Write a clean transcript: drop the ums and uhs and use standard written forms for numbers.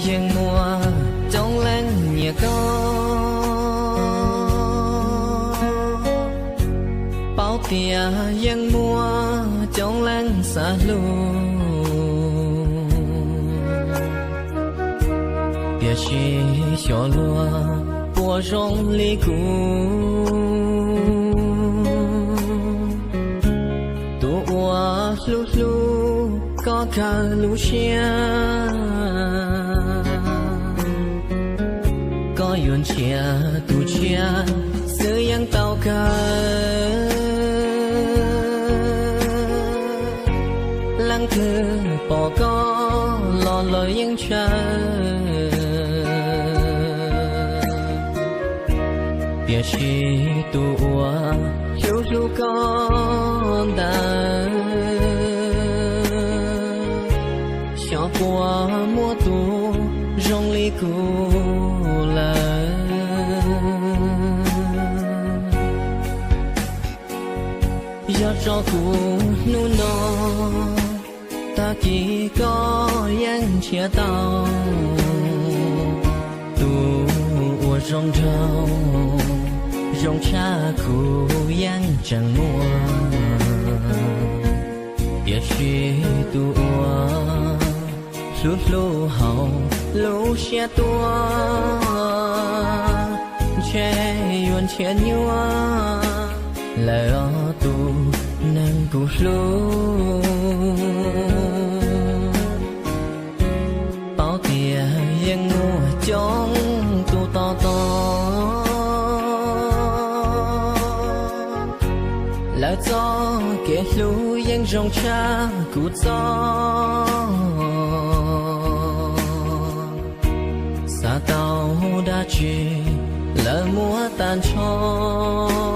yên mùa trong lên nhẹ có bao tia yên mùa trong lên xa lù bia chi cho lúa bùa rong ly cũ tu ua lu lu có cả lu chia có yuan chia tu chia sự yang tao cả lăng thư bỏ có lo lời yang cha bia chi tu ua lu lu con ta cho qua mua tu rong ly cũ là do cho cũ nu no ta chỉ có yang chia tao tu ua rong trâu rong cha cũ yang chẳng mua bia chi tu ua lúc lô hậu lô xe tua che yuan che nhua lời ở tu nâng cụ lô bao tia yên ngô trong tu to to lời gió kể lũ yên rong cha cụ gió xa tàu đã chỉ lỡ múa tan cho